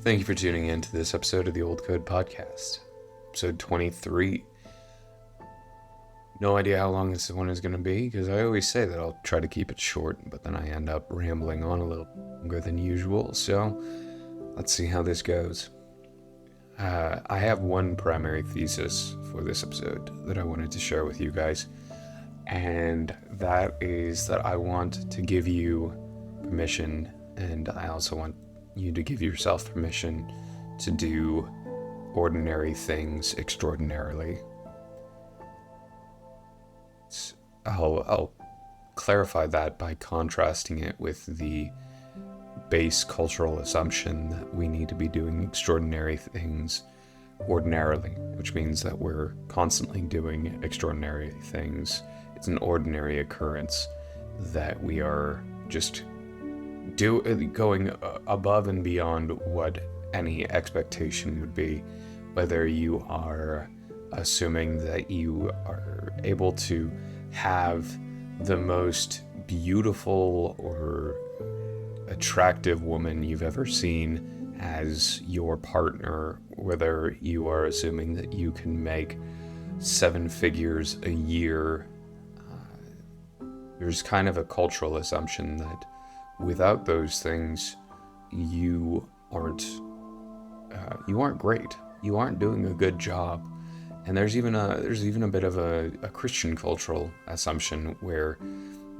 Thank you for tuning in to this episode of the Old Code Podcast, episode 23. No idea how long this one is going to be, because I always say that I'll try to keep it short, but then I end up rambling on a little longer than usual, so let's see how this goes. I have one primary thesis for this episode that I wanted to share with you guys, and that is that I want to give you permission, and I also want you to give yourself permission to do ordinary things extraordinarily. I'll clarify that by contrasting it with the base cultural assumption that we need to be doing extraordinary things ordinarily, which means that we're constantly doing extraordinary things. It's an ordinary occurrence that we are just going above and beyond what any expectation would be, whether you are assuming that you are able to have the most beautiful or attractive woman you've ever seen as your partner, whether you are assuming that you can make 7 figures a year. There's kind of a cultural assumption that without those things, you aren't great. You aren't doing a good job. And there's even a bit of a Christian cultural assumption where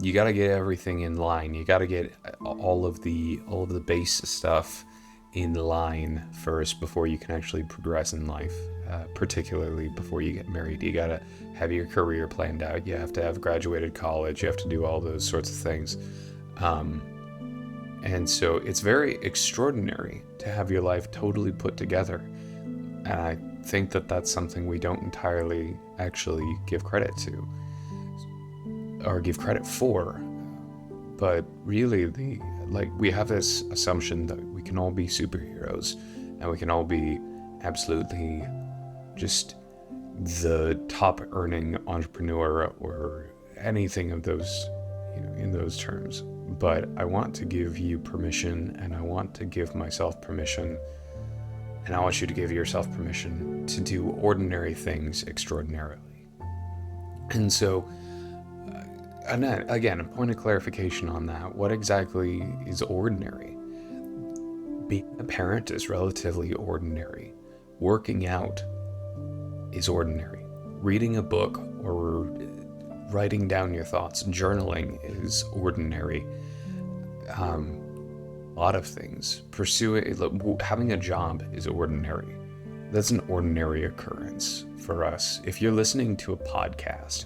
you got to get everything in line. You got to get all of the base stuff in line first before you can actually progress in life. Particularly before you get married, you got to have your career planned out. You have to have graduated college. You have to do all those sorts of things. And so it's very extraordinary to have your life totally put together. And I think that that's something we don't entirely actually give credit to or give credit for. But really, we have this assumption that we can all be superheroes and we can all be absolutely just the top earning entrepreneur or anything of those, in those terms. But I want to give you permission, and I want to give myself permission, and I want you to give yourself permission to do ordinary things extraordinarily. And so, and then, again, a point of clarification on that. What exactly is ordinary? Being a parent is relatively ordinary. Working out is ordinary. Reading a book or writing down your thoughts, journaling is ordinary. A lot of things. Having a job is ordinary. That's an ordinary occurrence for us. If you're listening to a podcast,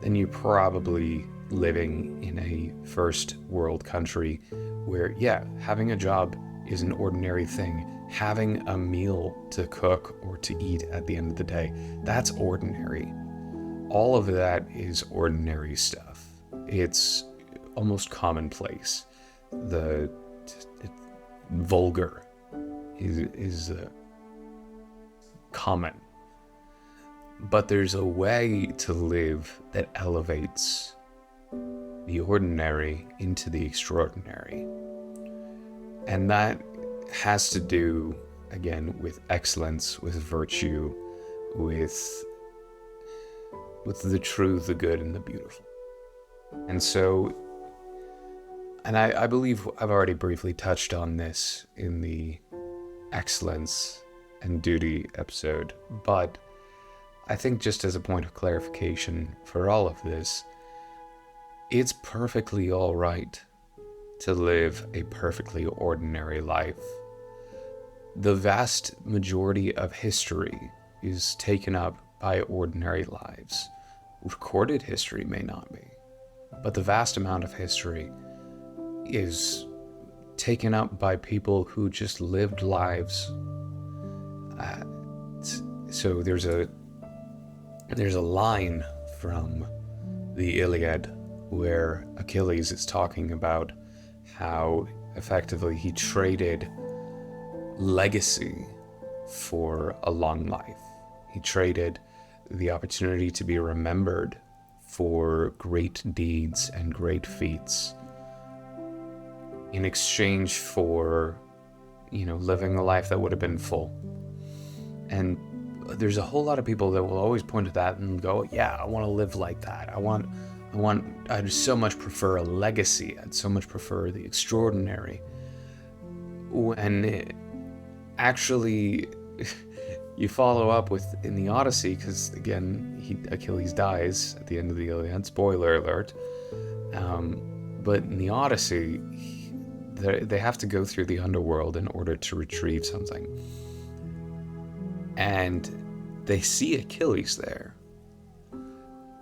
then you're probably living in a first world country where, having a job is an ordinary thing. Having a meal to cook or to eat at the end of the day, that's ordinary. All of that is ordinary stuff. It's almost commonplace. The vulgar is common. But there's a way to live that elevates the ordinary into the extraordinary. And that has to do, again, with excellence, with virtue, with the true, the good, and the beautiful. And so, and I believe I've already briefly touched on this in the excellence and duty episode, but I think just as a point of clarification for all of this, it's perfectly all right to live a perfectly ordinary life. The vast majority of history is taken up by ordinary lives. Recorded history may not be, but the vast amount of history is taken up by people who just lived lives. So there's a line from the Iliad where Achilles is talking about how effectively he traded legacy for a long life. He traded the opportunity to be remembered for great deeds and great feats in exchange for living a life that would have been full. And there's a whole lot of people that will always point to that and go, yeah, I want to live like that. I'd so much prefer a legacy. I'd so much prefer the extraordinary. And actually, you follow up with in the Odyssey, because again, Achilles dies at the end of the Iliad. Spoiler alert. But in the Odyssey, they have to go through the underworld in order to retrieve something. And they see Achilles there.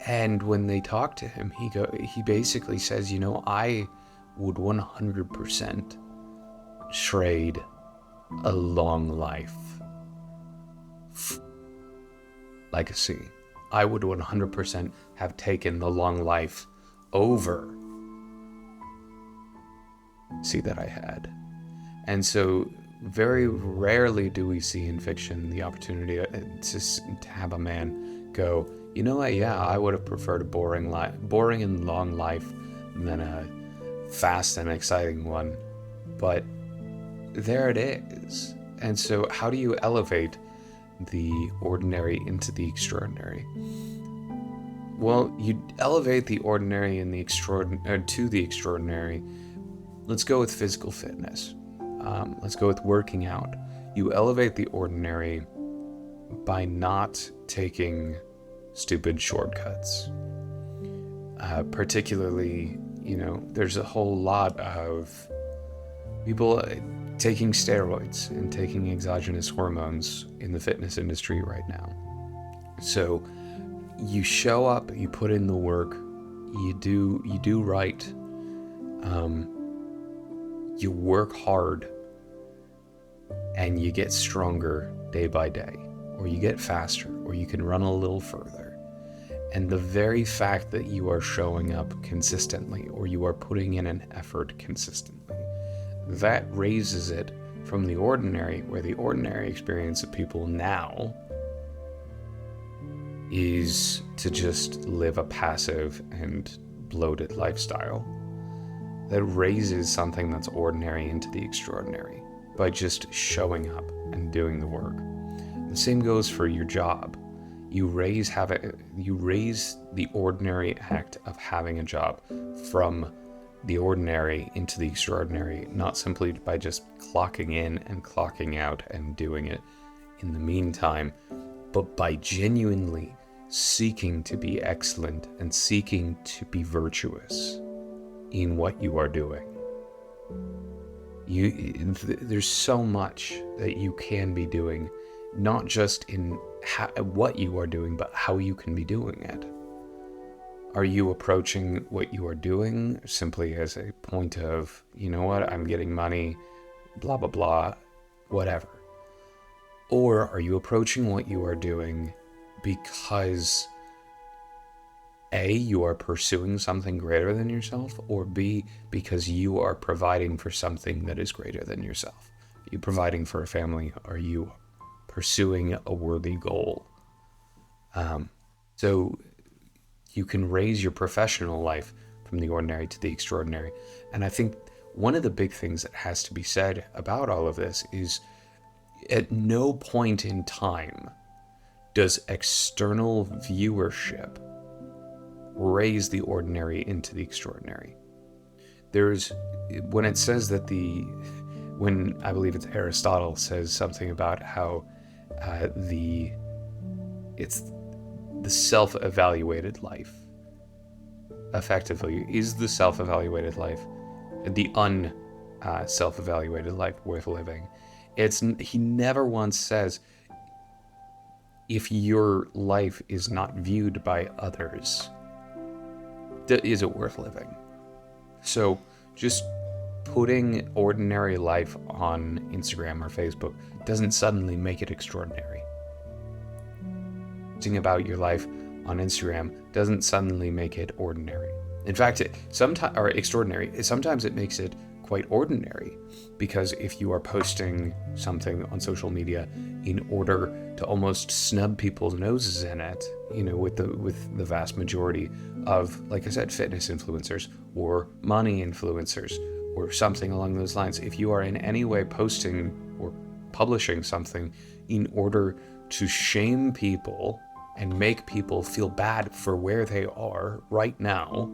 And when they talk to him, he basically says, I would 100% trade a long life. Legacy. I would 100% have taken the long life over see that I had. And so very rarely do we see in fiction the opportunity to have a man go, I would have preferred a boring and long life than a fast and exciting one. But there it is. And so how do you elevate the ordinary into the extraordinary? Well, you elevate the ordinary and to the extraordinary. Let's go with physical fitness. Let's go with working out. You elevate the ordinary by not taking stupid shortcuts. Particularly, there's a whole lot of people taking steroids and taking exogenous hormones in the fitness industry right now. So you show up, you put in the work, you do right, you work hard, and you get stronger day by day, or you get faster, or you can run a little further. And the very fact that you are showing up consistently, or you are putting in an effort consistently, that raises it from the ordinary, where the ordinary experience of people now is to just live a passive and bloated lifestyle. That raises something that's ordinary into the extraordinary by just showing up and doing the work. The same goes for your job. You raise the ordinary act of having a job from the ordinary into the extraordinary, not simply by just clocking in and clocking out and doing it in the meantime, but by genuinely seeking to be excellent and seeking to be virtuous in what you are doing. There's so much that you can be doing, not just in what you are doing, but how you can be doing it. Are you approaching what you are doing simply as a point of, I'm getting money, blah, blah, blah, whatever? Or are you approaching what you are doing because A, you are pursuing something greater than yourself, or B, because you are providing for something that is greater than yourself? Are you providing for a family? Are you pursuing a worthy goal? So you can raise your professional life from the ordinary to the extraordinary. And I think one of the big things that has to be said about all of this is at no point in time does external viewership raise the ordinary into the extraordinary. When it says that when I believe it's Aristotle says something about how it's the self-evaluated life effectively is the self-evaluated life, the self-evaluated life worth living. He never once says, if your life is not viewed by others, is it worth living? So just putting ordinary life on Instagram or Facebook doesn't suddenly make it extraordinary. Posting about your life on Instagram doesn't suddenly make it ordinary. In fact, extraordinary. Sometimes it makes it quite ordinary, because if you are posting something on social media in order to almost snub people's noses in it, with the vast majority of, like I said, fitness influencers or money influencers or something along those lines. If you are in any way posting or publishing something in order to shame people and make people feel bad for where they are right now,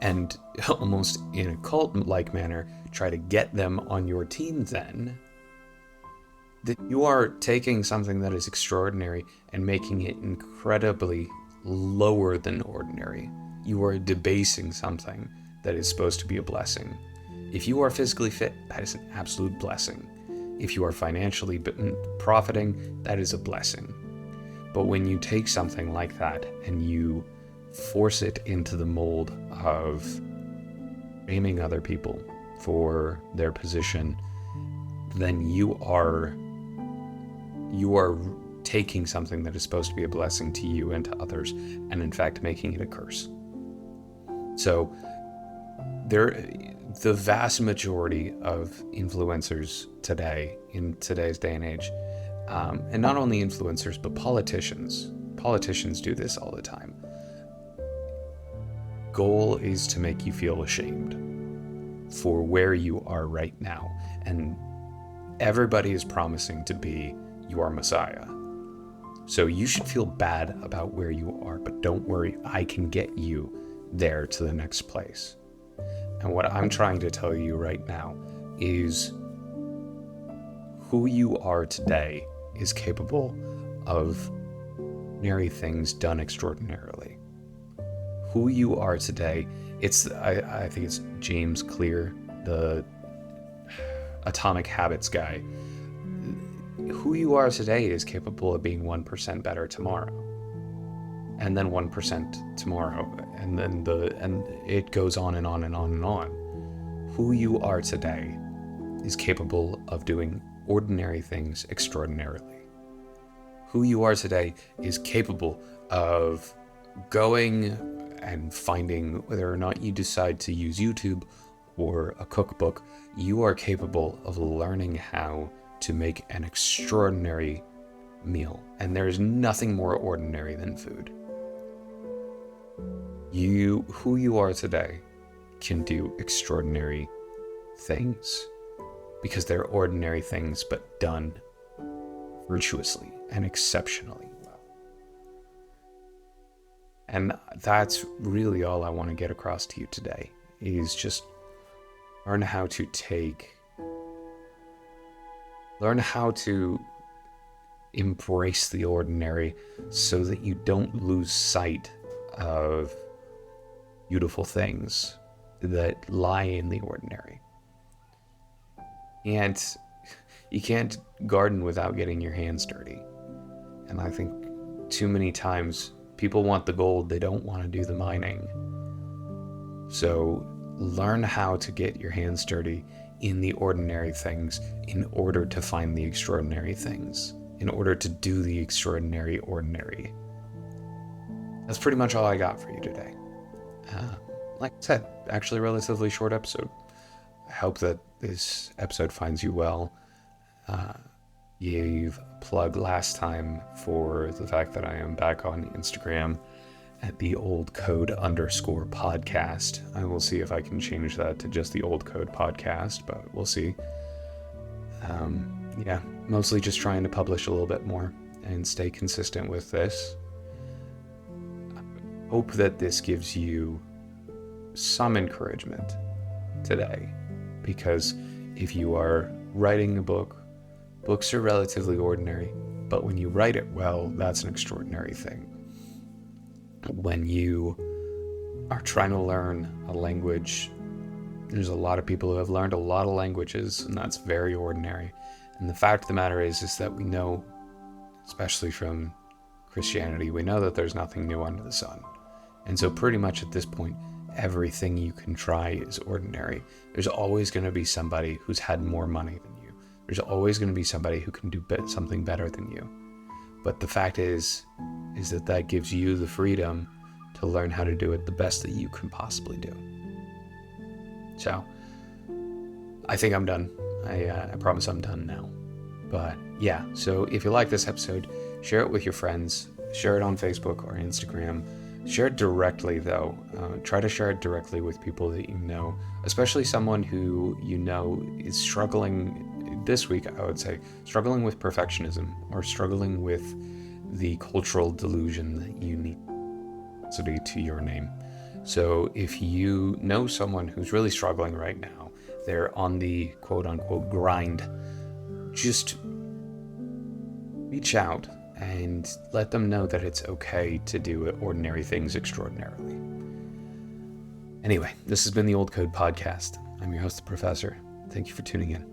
and almost in a cult-like manner try to get them on your team, then that you are taking something that is extraordinary and making it incredibly lower than ordinary. You are debasing something that is supposed to be a blessing. If you are physically fit, that is an absolute blessing. If you are financially profiting, that is a blessing. But when you take something like that and you force it into the mold of shaming other people for their position, then you are taking something that is supposed to be a blessing to you and to others, and in fact making it a curse. So the vast majority of influencers today, in today's day and age, and not only influencers, but politicians do this all the time. Goal is to make you feel ashamed for where you are right now. And everybody is promising to be your Messiah. So you should feel bad about where you are, but don't worry, I can get you there to the next place. And what I'm trying to tell you right now is who you are today is capable of ordinary things done extraordinarily. Who you are today, I think it's James Clear, the Atomic Habits guy. Who you are today is capable of being 1% better tomorrow, and then 1% tomorrow, and it goes on and on and on and on. Who you are today is capable of doing ordinary things extraordinarily. Who you are today is capable of going and finding, whether or not you decide to use YouTube or a cookbook, you are capable of learning how to make an extraordinary meal. And there is nothing more ordinary than food. Who you are today can do extraordinary things because they're ordinary things, but done virtuously and exceptionally well. And that's really all I want to get across to you today, is just learn how to embrace the ordinary so that you don't lose sight of beautiful things that lie in the ordinary. And you can't garden without getting your hands dirty. And I think too many times people want the gold, they don't want to do the mining. So learn how to get your hands dirty in the ordinary things in order to find the extraordinary things, in order to do the extraordinary ordinary. That's pretty much all I got for you today. Like I said, actually a relatively short episode. I hope that this episode finds you well. Gave a plug last time for the fact that I am back on Instagram at the Old Code _podcast. I will see if I can change that to just the Old Code podcast, but we'll see. Mostly just trying to publish a little bit more and stay consistent with this. I hope that this gives you some encouragement today, because if you are writing a book, books are relatively ordinary, but when you write it well, that's an extraordinary thing. When you are trying to learn a language, there's a lot of people who have learned a lot of languages, and that's very ordinary. And the fact of the matter is that we know, especially from Christianity, we know that there's nothing new under the sun. And so pretty much at this point, everything you can try is ordinary. There's always going to be somebody who's had more money than you. There's always going to be somebody who can do something better than you. But the fact is that gives you the freedom to learn how to do it the best that you can possibly do. So, I think I'm done. I promise I'm done now. But yeah, so if you like this episode, share it with your friends, share it on Facebook or Instagram, Share it directly, though. Try to share it directly with people that you know, especially someone who you know is struggling this week, I would say, struggling with perfectionism or struggling with the cultural delusion that you need to your name. So if you know someone who's really struggling right now, they're on the quote-unquote grind, just reach out and let them know that it's okay to do ordinary things extraordinarily. Anyway, this has been the Old Code Podcast. I'm your host, the Professor. Thank you for tuning in.